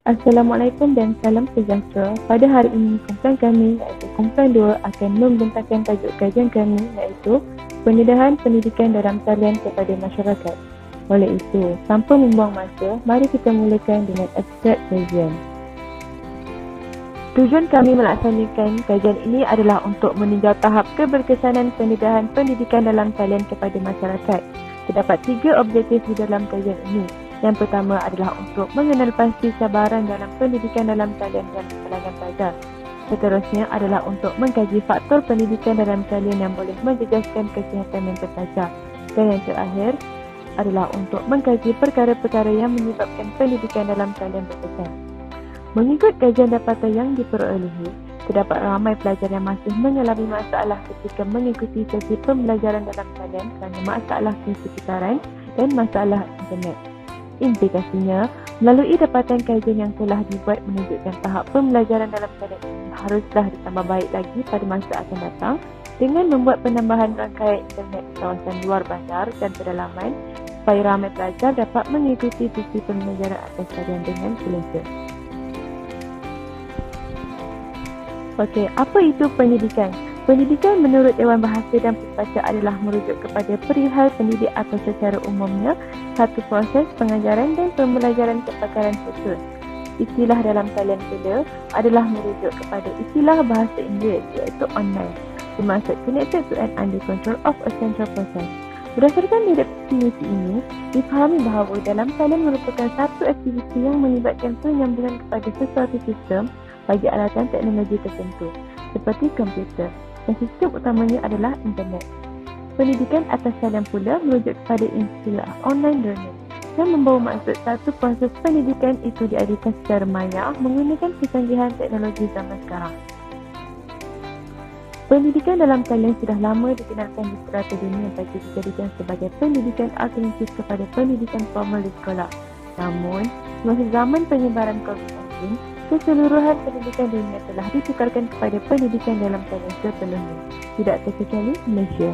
Assalamualaikum dan salam sejahtera. Pada hari ini, kumpulan kami iaitu kumpulan 2 akan membentangkan tajuk kajian kami iaitu pendedahan pendidikan dalam talian kepada masyarakat. Oleh itu, tanpa membuang masa, mari kita mulakan dengan abstrak kajian. Tujuan kami melaksanakan kajian ini adalah untuk meninjau tahap keberkesanan pendedahan pendidikan dalam talian kepada masyarakat. Terdapat 3 objektif di dalam kajian ini. Yang pertama adalah untuk mengenal pasti cabaran dalam pendidikan dalam talian dan kalangan pelajar. Seterusnya adalah untuk mengkaji faktor pendidikan dalam talian yang boleh menjejaskan kesihatan mental pelajar. Dan yang terakhir adalah untuk mengkaji perkara-perkara yang menyebabkan pendidikan dalam talian berkesan. Mengikut kajian dapatan yang diperolehi, terdapat ramai pelajar yang masih mengalami masalah ketika mengikuti sesi pembelajaran dalam talian kerana masalah di sekitaran dan masalah internet. Implikasinya, melalui dapatan kajian yang telah dibuat menunjukkan tahap pembelajaran dalam talian ini haruslah ditambah baik lagi pada masa akan datang dengan membuat penambahan rangkaian internet di kawasan luar bandar dan pedalaman supaya ramai pelajar dapat mengikuti sesi pembelajaran atas talian dengan selesa. Okey, apa itu pendidikan? Pendidikan menurut Dewan Bahasa dan Perbaca adalah merujuk kepada perihal pendidik atau secara umumnya satu proses pengajaran dan pembelajaran kepakaran khusus. Istilah dalam talian pula adalah merujuk kepada istilah bahasa Inggeris iaitu online, bermaksud connected to and under control of a central process. Berdasarkan definisi ini, difahami bahawa dalam talian merupakan satu aktiviti yang melibatkan penyambungan kepada sesuatu sistem bagi alatan teknologi tertentu, seperti komputer. Dan sistem utamanya adalah internet. Pendidikan atas talian pula merujuk kepada istilah online learning yang membawa maksud satu proses pendidikan itu diadakan secara maya menggunakan kecanggihan teknologi zaman sekarang. Pendidikan dalam talian sudah lama dikenalkan di serata dunia bagi dijadikan sebagai pendidikan alternatif kepada pendidikan formal di sekolah. Namun, semasa zaman penyebaran COVID-19, keseluruhan pendidikan dunia telah ditukarkan kepada pendidikan dalam talian sepenuhnya, tidak terkecuali Malaysia.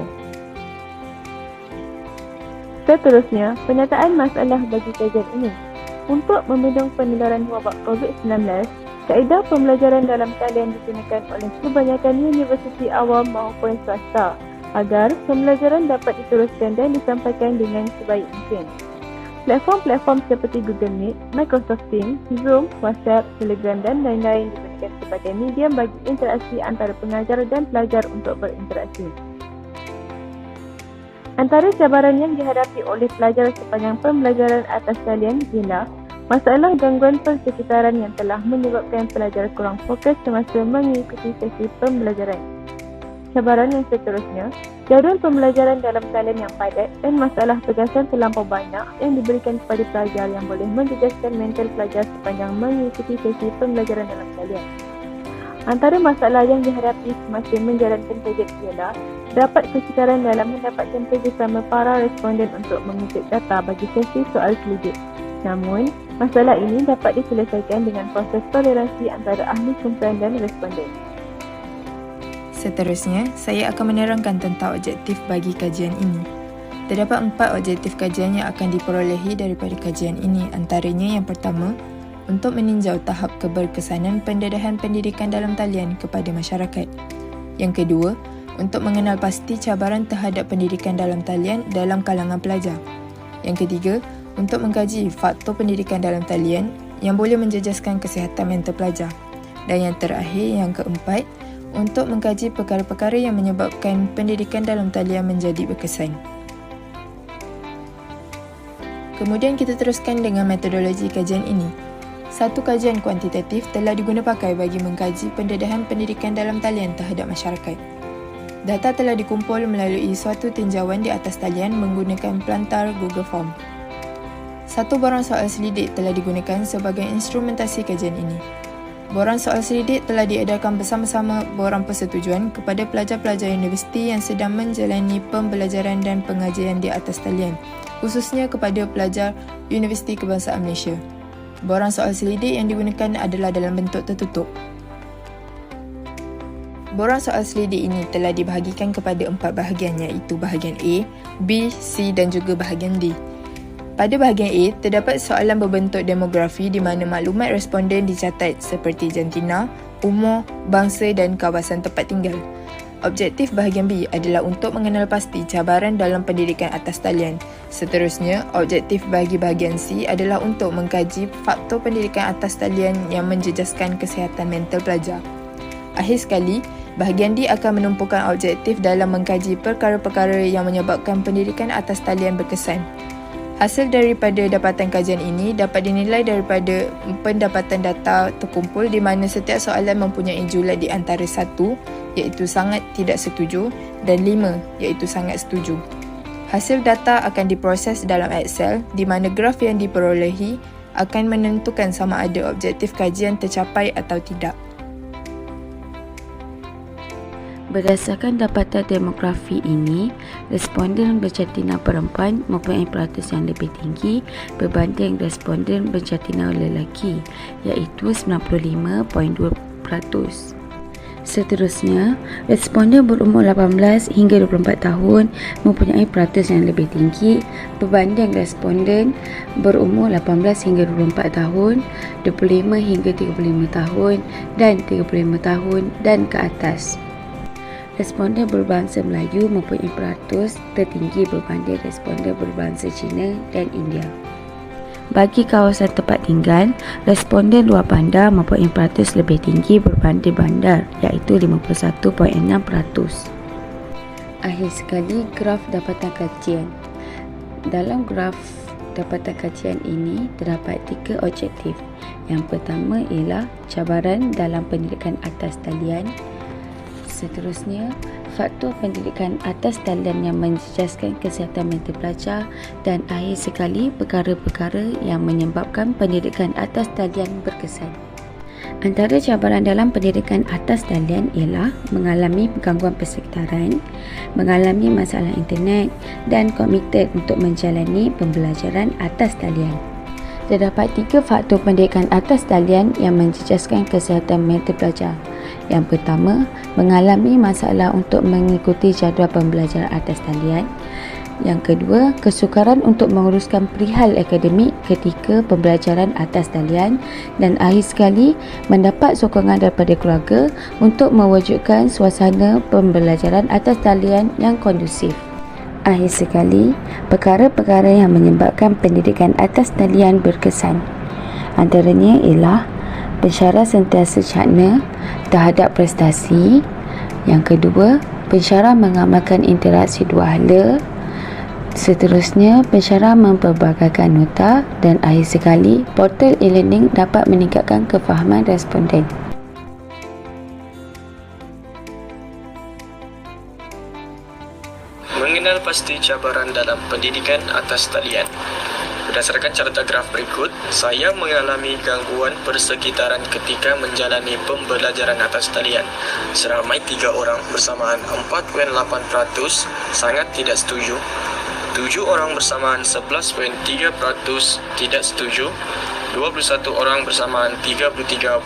Seterusnya, penyataan masalah bagi kajian ini. Untuk membendung penularan wabak COVID-19, kaedah pembelajaran dalam talian digunakan oleh kebanyakan universiti awam maupun swasta agar pembelajaran dapat diteruskan dan disampaikan dengan sebaik mungkin. Platform-platform seperti Google Meet, Microsoft Teams, Zoom, WhatsApp, Telegram dan lain-lain digunakan sebagai medium bagi interaksi antara pengajar dan pelajar untuk berinteraksi. Antara cabaran yang dihadapi oleh pelajar sepanjang pembelajaran atas talian ialah masalah gangguan persekitaran yang telah menyebabkan pelajar kurang fokus semasa mengikuti sesi pembelajaran. Cabaran yang seterusnya, jadual pembelajaran dalam talian yang padat dan masalah tugasan terlampau banyak yang diberikan kepada pelajar yang boleh menjejaskan mental pelajar sepanjang mengikuti sesi pembelajaran dalam talian. Antara masalah yang dihadapi semasa menjalankan kajian ialah dapat kesukaran dalam mendapatkan kerjasama para responden untuk mengutip data bagi sesi soal selidik. Namun, masalah ini dapat diselesaikan dengan proses toleransi antara ahli kumpulan dan responden. Seterusnya, saya akan menerangkan tentang objektif bagi kajian ini. Terdapat 4 objektif kajian yang akan diperolehi daripada kajian ini. Antaranya yang pertama, untuk meninjau tahap keberkesanan pendedahan pendidikan dalam talian kepada masyarakat. Yang kedua, untuk mengenal pasti cabaran terhadap pendidikan dalam talian dalam kalangan pelajar. Yang ketiga, untuk mengkaji faktor pendidikan dalam talian yang boleh menjejaskan kesihatan mental pelajar. Dan yang terakhir, yang keempat, untuk mengkaji perkara-perkara yang menyebabkan pendidikan dalam talian menjadi berkesan. Kemudian kita teruskan dengan metodologi kajian ini. Satu kajian kuantitatif telah digunapakai bagi mengkaji pendedahan pendidikan dalam talian terhadap masyarakat. Data telah dikumpul melalui suatu tinjauan di atas talian menggunakan pelantar Google Form. Satu borang soal selidik telah digunakan sebagai instrumentasi kajian ini. Borang soal selidik telah diedarkan bersama-sama borang persetujuan kepada pelajar-pelajar universiti yang sedang menjalani pembelajaran dan pengajian di atas talian, khususnya kepada pelajar Universiti Kebangsaan Malaysia. Borang soal selidik yang digunakan adalah dalam bentuk tertutup. Borang soal selidik ini telah dibahagikan kepada 4 bahagian, iaitu bahagian A, B, C dan juga bahagian D. Pada bahagian A, terdapat soalan berbentuk demografi di mana maklumat responden dicatat seperti jantina, umur, bangsa dan kawasan tempat tinggal. Objektif bahagian B adalah untuk mengenal pasti cabaran dalam pendidikan atas talian. Seterusnya, objektif bagi bahagian C adalah untuk mengkaji faktor pendidikan atas talian yang menjejaskan kesihatan mental pelajar. Akhir sekali, bahagian D akan menumpukan objektif dalam mengkaji perkara-perkara yang menyebabkan pendidikan atas talian berkesan. Hasil daripada dapatan kajian ini dapat dinilai daripada pendapatan data terkumpul di mana setiap soalan mempunyai julat di antara 1, iaitu sangat tidak setuju, dan 5, iaitu sangat setuju. Hasil data akan diproses dalam Excel di mana graf yang diperolehi akan menentukan sama ada objektif kajian tercapai atau tidak. Berdasarkan dapatan demografi ini, responden berjantina perempuan mempunyai peratus yang lebih tinggi berbanding responden berjantina lelaki, iaitu 95.2%. Seterusnya, responden berumur 18 hingga 24 tahun mempunyai peratus yang lebih tinggi berbanding responden berumur 18 hingga 24 tahun, 25 hingga 35 tahun dan 35 tahun dan ke atas. Responden berbangsa Melayu mempunyai peratus tertinggi berbanding responden berbangsa Cina dan India. Bagi kawasan tempat tinggal, responden luar bandar mempunyai peratus lebih tinggi berbanding bandar, iaitu 51.6%. Akhir sekali, graf dapatan kajian. Dalam graf dapatan kajian ini terdapat 3 objektif. Yang pertama ialah cabaran dalam pendidikan atas talian. Seterusnya, faktor pendidikan atas talian yang menjejaskan kesihatan mental pelajar, dan akhir sekali perkara-perkara yang menyebabkan pendidikan atas talian berkesan. Antara cabaran dalam pendidikan atas talian ialah mengalami gangguan persekitaran, mengalami masalah internet dan komited untuk menjalani pembelajaran atas talian. Terdapat 3 faktor pendidikan atas talian yang menjejaskan kesihatan mental pelajar. Yang pertama, mengalami masalah untuk mengikuti jadual pembelajaran atas talian. Yang kedua, kesukaran untuk menguruskan perihal akademik ketika pembelajaran atas talian. Dan akhir sekali, mendapat sokongan daripada keluarga untuk mewujudkan suasana pembelajaran atas talian yang kondusif. Akhir sekali, perkara-perkara yang menyebabkan pendidikan atas talian berkesan. Antaranya ialah pensyarah sentiasa cakna terhadap prestasi. Yang kedua, pensyarah mengamalkan interaksi dua hala. Seterusnya, pensyarah memperbagaikan nota. Dan akhir sekali, portal e-learning dapat meningkatkan kefahaman responden. Mengenal pasti cabaran dalam pendidikan atas talian. Berdasarkan carta graf berikut, saya mengalami gangguan persekitaran ketika menjalani pembelajaran atas talian. Seramai 3 orang bersamaan 4.8% sangat tidak setuju, 7 orang bersamaan 11.3% tidak setuju, 21 orang bersamaan 33.9%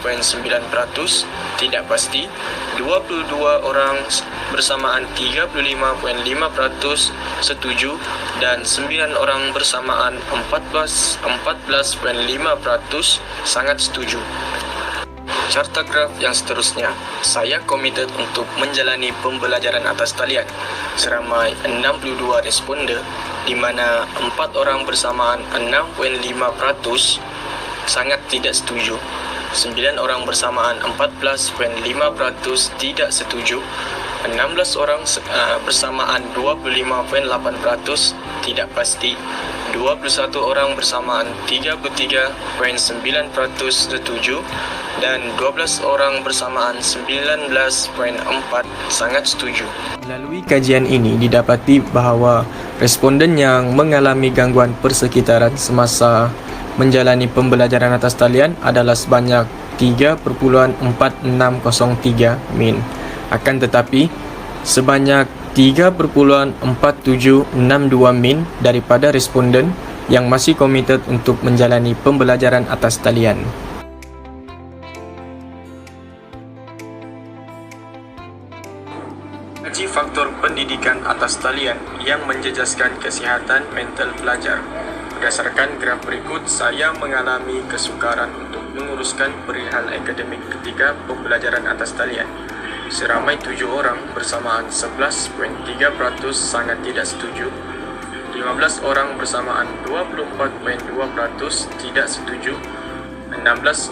tidak pasti, 22 orang bersamaan 35.5% setuju, dan 9 orang bersamaan 14.5% sangat setuju. Carta graf yang seterusnya, saya komited untuk menjalani pembelajaran atas talian. Seramai 62 responden, di mana 4 orang bersamaan 6.5% sangat tidak setuju, 9 orang bersamaan 14.5% tidak setuju, 16 orang bersamaan 25.8% tidak pasti, 21 orang bersamaan 33.9% setuju, dan 12 orang bersamaan 19.4% sangat setuju. Melalui kajian ini didapati bahawa responden yang mengalami gangguan persekitaran semasa menjalani pembelajaran atas talian adalah sebanyak 3.4603 min. Akan tetapi, sebanyak 3.4762 min daripada responden yang masih komited untuk menjalani pembelajaran atas talian. Kaji faktor pendidikan atas talian yang menjejaskan kesihatan mental pelajar. Berdasarkan graf berikut, saya mengalami kesukaran untuk menguruskan perihal akademik ketika pembelajaran atas talian. Seramai 7 orang bersamaan 11.3% sangat tidak setuju, 15 orang bersamaan 24.2% tidak setuju, 16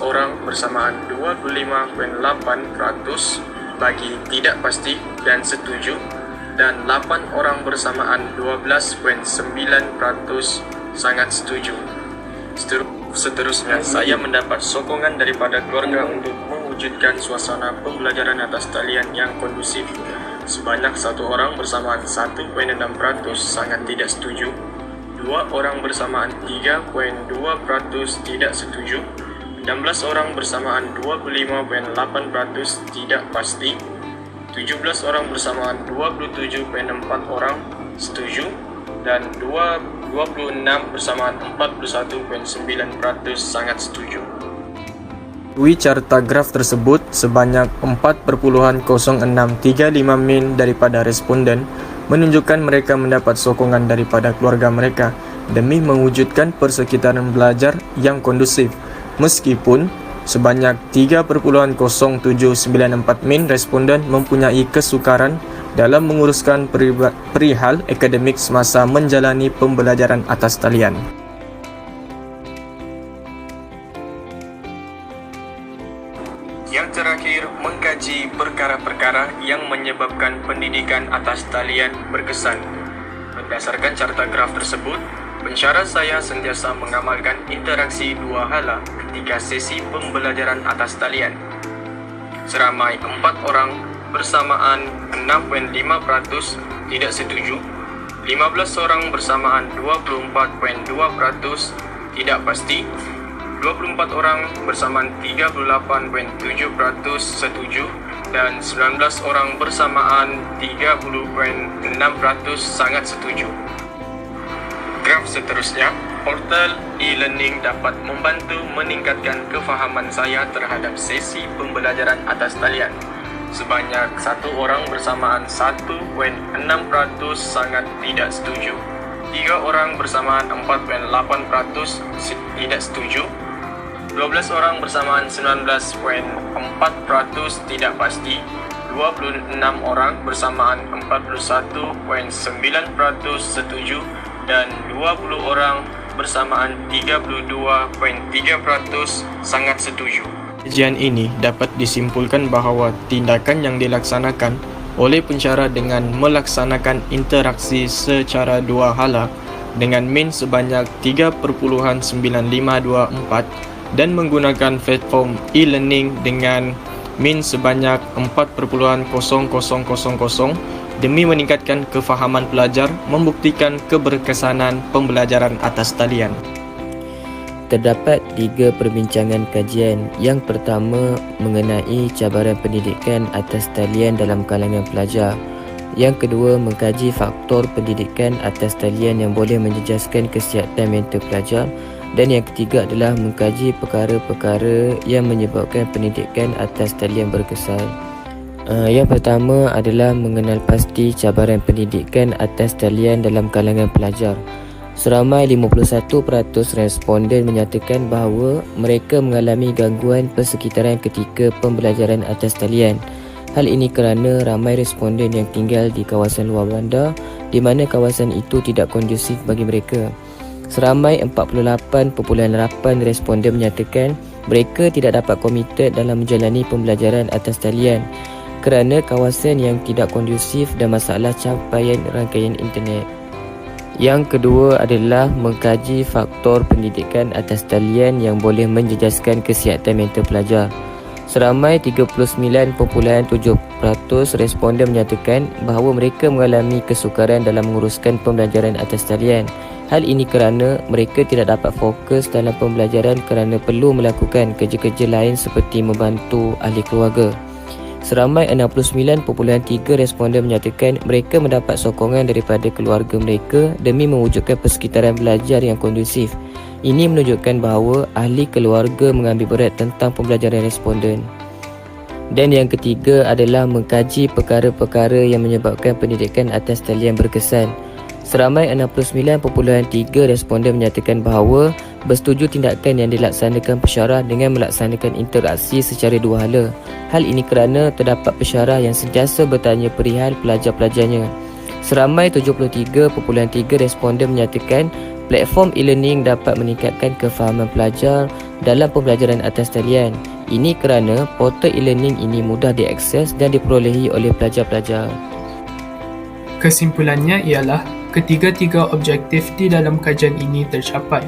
orang bersamaan 25.8% bagi tidak pasti dan setuju, dan 8 orang bersamaan 12.9% sangat setuju. Seterusnya, saya mendapat sokongan daripada keluarga untuk mewujudkan suasana pembelajaran atas talian yang kondusif. Sebanyak 1 orang bersamaan 1.6% sangat tidak setuju, 2 orang bersamaan 3.2% tidak setuju, 16 orang bersamaan 25.8% tidak pasti, 17 orang bersamaan 27.4% setuju, dan 26 bersamaan 41.9% sangat setuju. Melalui carta graf tersebut, sebanyak 4.0635 min daripada responden menunjukkan mereka mendapat sokongan daripada keluarga mereka demi mewujudkan persekitaran belajar yang kondusif. Meskipun sebanyak 3.0794 min responden mempunyai kesukaran dalam menguruskan perihal akademik semasa menjalani pembelajaran atas talian. Yang terakhir, mengkaji perkara-perkara yang menyebabkan pendidikan atas talian berkesan. Berdasarkan carta graf tersebut, pensyarah saya sentiasa mengamalkan interaksi 2 hala ketika sesi pembelajaran atas talian. Seramai 4 orang bersamaan 6.5% tidak setuju, 15 orang bersamaan 24.2% tidak pasti, 24 orang bersamaan 38.7% setuju, dan 19 orang bersamaan 30.6% sangat setuju. Graf seterusnya, portal e-learning dapat membantu meningkatkan kefahaman saya terhadap sesi pembelajaran atas talian. Sebanyak 1 orang bersamaan 1.6% sangat tidak setuju, 3 orang bersamaan 4.8% tidak setuju, 12 orang bersamaan 19.4% tidak pasti, 26 orang bersamaan 41.9% setuju, dan 20 orang bersamaan 32.3% sangat setuju. Kajian ini dapat disimpulkan bahawa tindakan yang dilaksanakan oleh pensyarah dengan melaksanakan interaksi secara 2 hala dengan min sebanyak 3.9524 dan menggunakan platform e-learning dengan min sebanyak 4.0000 demi meningkatkan kefahaman pelajar, membuktikan keberkesanan pembelajaran atas talian. Terdapat 3 perbincangan kajian. Yang pertama mengenai cabaran pendidikan atas talian dalam kalangan pelajar. Yang kedua, mengkaji faktor pendidikan atas talian yang boleh menjejaskan kesihatan mental pelajar. Dan yang ketiga adalah mengkaji perkara-perkara yang menyebabkan pendidikan atas talian berkesan. Yang pertama adalah mengenal pasti cabaran pendidikan atas talian dalam kalangan pelajar. Seramai 51% responden menyatakan bahawa mereka mengalami gangguan persekitaran ketika pembelajaran atas talian. Hal ini kerana ramai responden yang tinggal di kawasan luar bandar di mana kawasan itu tidak kondusif bagi mereka. Seramai 48.8% responden menyatakan mereka tidak dapat komited dalam menjalani pembelajaran atas talian kerana kawasan yang tidak kondusif dan masalah capaian rangkaian internet. Yang kedua adalah mengkaji faktor pendidikan atas talian yang boleh menjejaskan kesihatan mental pelajar. Seramai 39.7% responden menyatakan bahawa mereka mengalami kesukaran dalam menguruskan pembelajaran atas talian. Hal ini kerana mereka tidak dapat fokus dalam pembelajaran kerana perlu melakukan kerja-kerja lain seperti membantu ahli keluarga. Seramai 69.3 responden menyatakan mereka mendapat sokongan daripada keluarga mereka demi mewujudkan persekitaran belajar yang kondusif. Ini menunjukkan bahawa ahli keluarga mengambil berat tentang pembelajaran responden. Dan yang ketiga adalah mengkaji perkara-perkara yang menyebabkan pendidikan atas talian berkesan. Seramai 69.3 responden menyatakan bahawa bersetuju tindakan yang dilaksanakan pensyarah dengan melaksanakan interaksi secara dua hala. Hal ini kerana terdapat pensyarah yang sentiasa bertanya perihal pelajar-pelajarnya. Seramai 73.3 responden menyatakan platform e-learning dapat meningkatkan kefahaman pelajar dalam pembelajaran atas talian. Ini kerana portal e-learning ini mudah diakses dan diperolehi oleh pelajar-pelajar. Kesimpulannya ialah ketiga-tiga objektif di dalam kajian ini tercapai.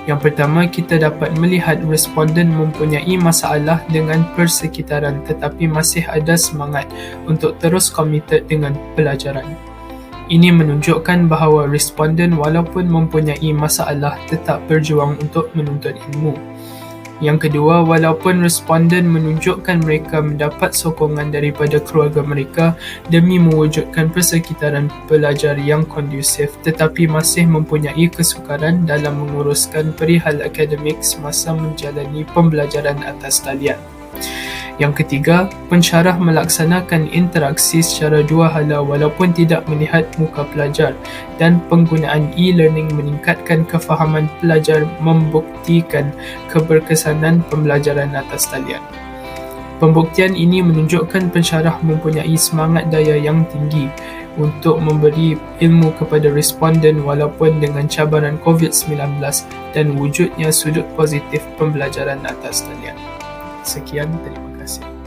Yang pertama, kita dapat melihat responden mempunyai masalah dengan persekitaran tetapi masih ada semangat untuk terus komited dengan pelajaran. Ini menunjukkan bahawa responden walaupun mempunyai masalah tetap berjuang untuk menuntut ilmu. Yang kedua, walaupun responden menunjukkan mereka mendapat sokongan daripada keluarga mereka demi mewujudkan persekitaran belajar yang kondusif tetapi masih mempunyai kesukaran dalam menguruskan perihal akademik semasa menjalani pembelajaran atas talian. Yang ketiga, pensyarah melaksanakan interaksi secara dua hala walaupun tidak melihat muka pelajar dan penggunaan e-learning meningkatkan kefahaman pelajar membuktikan keberkesanan pembelajaran atas talian. Pembuktian ini menunjukkan pensyarah mempunyai semangat daya yang tinggi untuk memberi ilmu kepada responden walaupun dengan cabaran COVID-19 dan wujudnya sudut positif pembelajaran atas talian. Sekian, terima kasih.